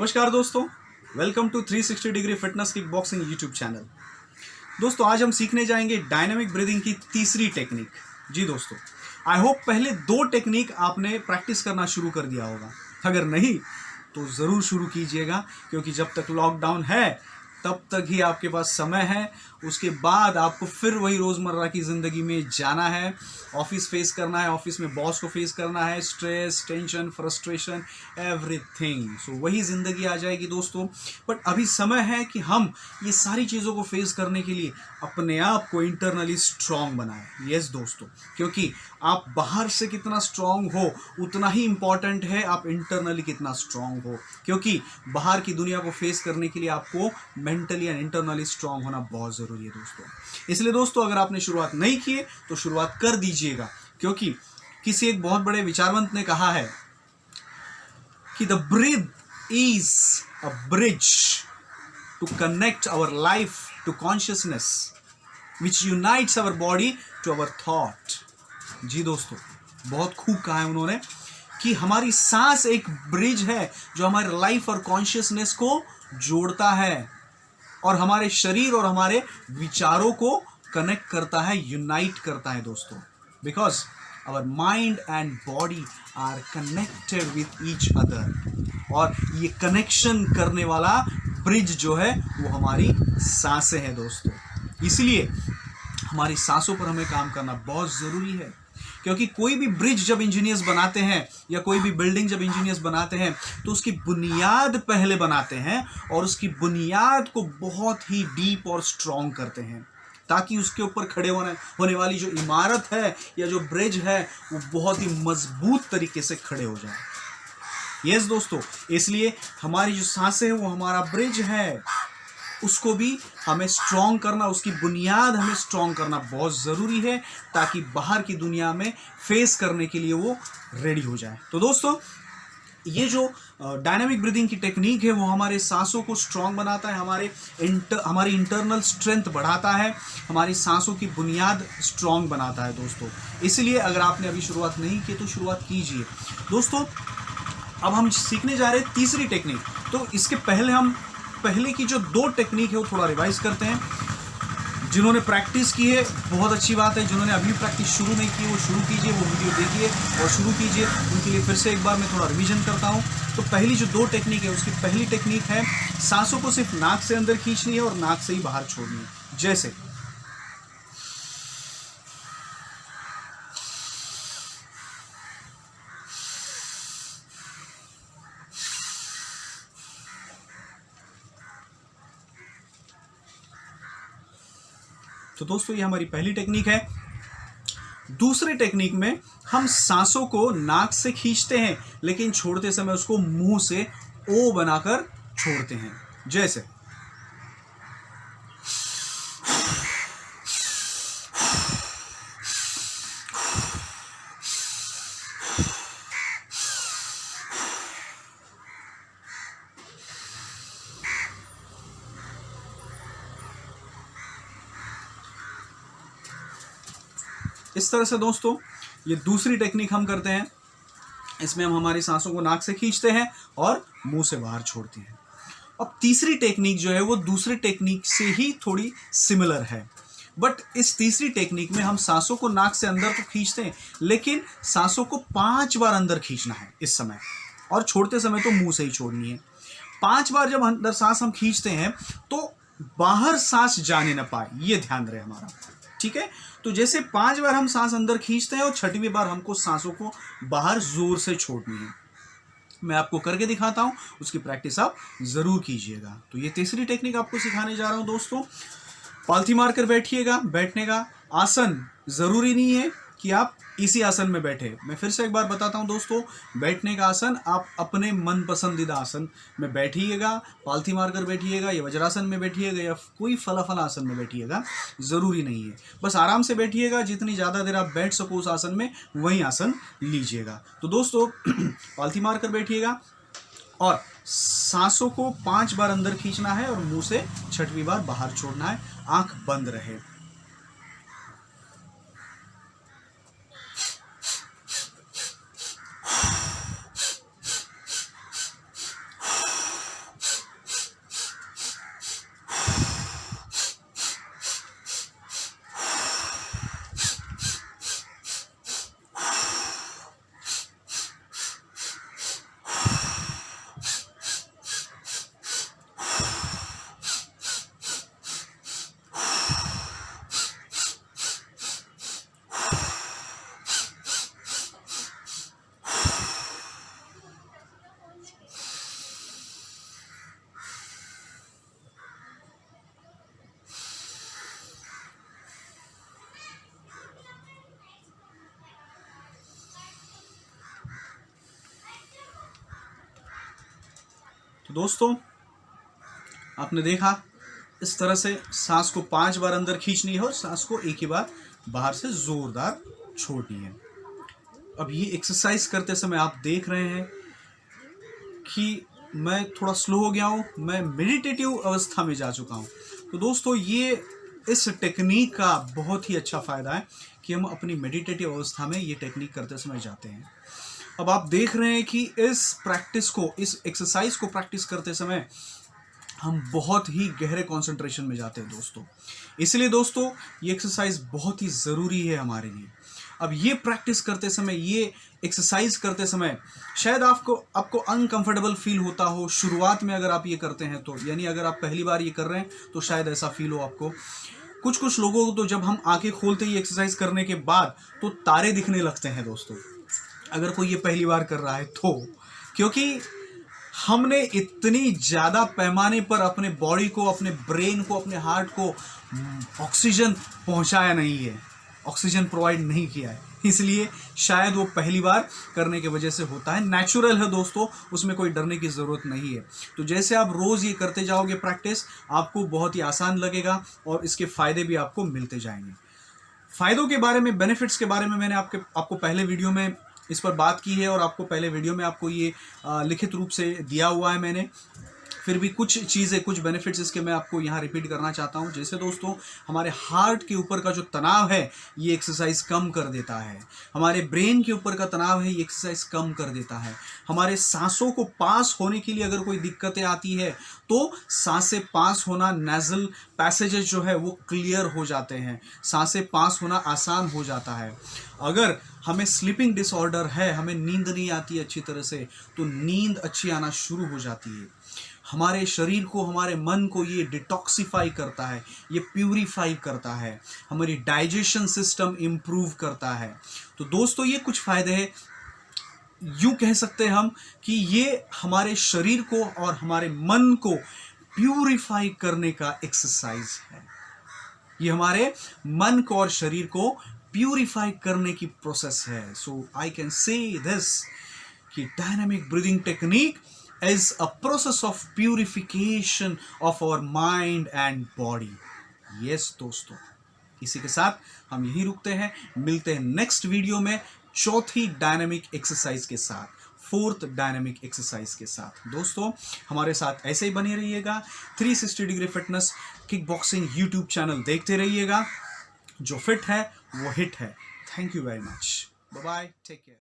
नमस्कार दोस्तों, welcome to 360 degree fitness kick boxing YouTube channel. दोस्तों आज हम सीखने जाएंगे डायनामिक ब्रीदिंग की तीसरी टेक्निक। जी दोस्तों, आई होप पहले दो टेक्निक आपने प्रैक्टिस करना शुरू कर दिया होगा। अगर नहीं तो ज़रूर शुरू कीजिएगा, क्योंकि जब तक लॉकडाउन है तब तक ही आपके पास समय है। उसके बाद आपको फिर वही रोज़मर्रा की ज़िंदगी में जाना है, ऑफिस फेस करना है, ऑफिस में बॉस को फेस करना है, स्ट्रेस, टेंशन, फ्रस्ट्रेशन, एवरीथिंग। सो वही ज़िंदगी आ जाएगी दोस्तों। बट अभी समय है कि हम ये सारी चीज़ों को फेस करने के लिए अपने आप को इंटरनली स्ट्रांग बनाएं। यस दोस्तों, क्योंकि आप बाहर से कितना स्ट्रांग हो उतना ही इंपॉर्टेंट है आप इंटरनली कितना स्ट्रांग हो, क्योंकि बाहर की दुनिया को फेस करने के लिए आपको मेंटली एंड इंटरनली स्ट्रांग होना बहुत ज़रूरी है दोस्तों। इसलिए दोस्तों, अगर आपने शुरुआत नहीं की है तो शुरुआत कर दीजिएगा, क्योंकि किसी एक बहुत बड़े विचारवंत ने कहा है कि the breath is a bridge to connect our life to consciousness which unites our body to our thought. जी दोस्तों, बहुत खूब कहा है उन्होंने कि हमारी सांस एक ब्रिज है जो हमारे लाइफ और कॉन्शियसनेस को जोड़ता है और हमारे शरीर और हमारे विचारों को कनेक्ट करता है, यूनाइट करता है दोस्तों। Because our mind and body are connected with each other, और ये कनेक्शन करने वाला ब्रिज जो है वो हमारी सांसें हैं दोस्तों। इसलिए हमारी सांसों पर हमें काम करना बहुत ज़रूरी है, क्योंकि कोई भी ब्रिज जब इंजीनियर्स बनाते हैं या कोई भी बिल्डिंग जब इंजीनियर्स बनाते हैं तो उसकी बुनियाद पहले बनाते हैं और उसकी बुनियाद को बहुत ही डीप और स्ट्रॉन्ग करते हैं, ताकि उसके ऊपर खड़े होने वाली जो इमारत है या जो ब्रिज है वो बहुत ही मजबूत तरीके से खड़े हो जाए। यस दोस्तों, इसलिए हमारी जो सांसें हैं वो हमारा ब्रिज है, उसको भी हमें स्ट्रॉन्ग करना, उसकी बुनियाद हमें स्ट्रॉन्ग करना बहुत ज़रूरी है, ताकि बाहर की दुनिया में फेस करने के लिए वो रेडी हो जाए। तो दोस्तों, ये जो डायनामिक ब्रीदिंग की टेक्निक है वो हमारे सांसों को स्ट्रॉन्ग बनाता है, हमारी इंटरनल स्ट्रेंथ बढ़ाता है, हमारी सांसों की बुनियाद स्ट्रॉन्ग बनाता है दोस्तों। इसलिए अगर आपने अभी शुरुआत नहीं की तो शुरुआत कीजिए दोस्तों। अब हम सीखने जा रहे हैं तीसरी टेक्निक। तो इसके पहले की जो दो टेक्निक है वो थोड़ा रिवाइज करते हैं। जिन्होंने प्रैक्टिस की है बहुत अच्छी बात है, जिन्होंने अभी प्रैक्टिस शुरू नहीं की वो शुरू कीजिए, वो वीडियो देखिए और शुरू कीजिए। उनके लिए फिर से एक बार मैं थोड़ा रिवीजन करता हूँ। तो पहली जो दो टेक्निक है, उसकी पहली टेक्निक है सांसों को सिर्फ नाक से अंदर खींचनी है और नाक से ही बाहर छोड़नी है। जैसे तो दोस्तों, ये हमारी पहली टेक्निक है। दूसरी टेक्निक में हम सांसों को नाक से खींचते हैं, लेकिन छोड़ते समय उसको मुंह से ओ बनाकर छोड़ते हैं। जैसे इस तरह से दोस्तों ये दूसरी टेक्निक हम करते हैं। इसमें हम हमारी सांसों को नाक से खींचते हैं और मुंह से बाहर छोड़ते हैं। अब तीसरी टेक्निक जो है वो दूसरी टेक्निक से ही थोड़ी सिमिलर है, बट इस तीसरी टेक्निक में हम सांसों को नाक से अंदर तो खींचते हैं, लेकिन सांसों को 5 बार अंदर खींचना है इस समय, और छोड़ते समय तो मुंह से ही छोड़नी है। 5 बार जब अंदर सांस हम खींचते हैं तो बाहर सांस जाने ना पाए, ये ध्यान रहे हमारा, ठीक है। तो जैसे 5 बार हम सांस अंदर खींचते हैं और 6वीं बार हमको सांसों को बाहर जोर से छोड़नी है। मैं आपको करके दिखाता हूं, उसकी प्रैक्टिस आप जरूर कीजिएगा। तो ये तीसरी टेक्निक आपको सिखाने जा रहा हूं दोस्तों। पालथी मारकर बैठिएगा। बैठने का आसन जरूरी नहीं है कि आप इसी आसन में बैठे। मैं फिर से एक बार बताता हूं दोस्तों, बैठने का आसन आप अपने मन पसंदीदा आसन में बैठिएगा। पालथी मारकर बैठिएगा या वज्रासन में बैठिएगा या कोई फलाफल आसन में बैठिएगा, ज़रूरी नहीं है। बस आराम से बैठिएगा, जितनी ज़्यादा देर आप बैठ सको उस आसन में वही आसन लीजिएगा। तो दोस्तों पालथी मारकर बैठिएगा और सांसों को 5 बार अंदर खींचना है और मुंह से 6वीं बार बाहर छोड़ना है। आंख बंद रहे। तो दोस्तों आपने देखा, इस तरह से सांस को 5 बार अंदर खींचनी है और सांस को एक ही बार बाहर से जोरदार छोड़नी है। अब ये एक्सरसाइज करते समय आप देख रहे हैं कि मैं थोड़ा स्लो हो गया हूँ, मैं मेडिटेटिव अवस्था में जा चुका हूँ। तो दोस्तों ये इस टेक्निक का बहुत ही अच्छा फ़ायदा है कि हम अपनी मेडिटेटिव अवस्था में ये टेक्निक करते समय जाते हैं। अब आप देख रहे हैं कि इस प्रैक्टिस को, इस एक्सरसाइज को प्रैक्टिस करते समय हम बहुत ही गहरे कंसंट्रेशन में जाते हैं दोस्तों। इसलिए दोस्तों ये एक्सरसाइज बहुत ही ज़रूरी है हमारे लिए। अब ये प्रैक्टिस करते समय, ये एक्सरसाइज करते समय शायद आपको अनकंफर्टेबल फील होता हो शुरुआत में, अगर आप ये करते हैं तो, यानी अगर आप पहली बार ये कर रहे हैं तो शायद ऐसा फील हो आपको। कुछ लोगों को तो जब हम आंखें खोलते ही एक्सरसाइज करने के बाद तो तारे दिखने लगते हैं दोस्तों, अगर कोई ये पहली बार कर रहा है तो, क्योंकि हमने इतनी ज़्यादा पैमाने पर अपने बॉडी को, अपने ब्रेन को, अपने हार्ट को ऑक्सीजन पहुंचाया नहीं है, ऑक्सीजन प्रोवाइड नहीं किया है, इसलिए शायद वो पहली बार करने की वजह से होता है। नेचुरल है दोस्तों, उसमें कोई डरने की ज़रूरत नहीं है। तो जैसे आप रोज़ ये करते जाओगे प्रैक्टिस, आपको बहुत ही आसान लगेगा और इसके फ़ायदे भी आपको मिलते जाएंगे। फ़ायदों के बारे में, बेनिफिट्स के बारे में मैंने आपको पहले वीडियो में इस पर बात की है और आपको पहले वीडियो में आपको ये लिखित रूप से दिया हुआ है मैंने। फिर भी कुछ चीज़ें, कुछ बेनिफिट्स इसके मैं आपको यहाँ रिपीट करना चाहता हूँ। जैसे दोस्तों हमारे हार्ट के ऊपर का जो तनाव है ये एक्सरसाइज कम कर देता है। हमारे ब्रेन के ऊपर का तनाव है ये एक्सरसाइज कम कर देता है। हमारे सांसों को पास होने के लिए अगर कोई दिक्कतें आती है तो सांसें पास होना, नेज़ल पैसेजेस जो है वो क्लियर हो जाते हैं, सांसें पास होना आसान हो जाता है। अगर हमें स्लीपिंग डिसऑर्डर है, हमें नींद नहीं आती अच्छी तरह से, तो नींद अच्छी आना शुरू हो जाती है। हमारे शरीर को, हमारे मन को ये डिटॉक्सिफाई करता है, ये प्यूरिफाई करता है, हमारी डाइजेशन सिस्टम इम्प्रूव करता है। तो दोस्तों ये कुछ फ़ायदे हैं, यूँ कह सकते हैं हम कि ये हमारे शरीर को और हमारे मन को प्यूरिफाई करने का एक्सरसाइज है। ये हमारे मन को और शरीर को प्यूरिफाई करने की प्रोसेस है। सो आई कैन से दिस कि dynamic breathing technique is a process of purification of our mind and body. Yes दोस्तों, इसी के साथ हम यही रुकते हैं, मिलते हैं नेक्स्ट वीडियो में चौथी डायनामिक एक्सरसाइज के साथ, फोर्थ डायनामिक एक्सरसाइज के साथ। दोस्तों हमारे साथ ऐसे ही बने रहिएगा, 360 degree fitness kick boxing YouTube channel देखते रहिएगा। जो फिट है वो हिट है। Thank you very much, bye bye, take care.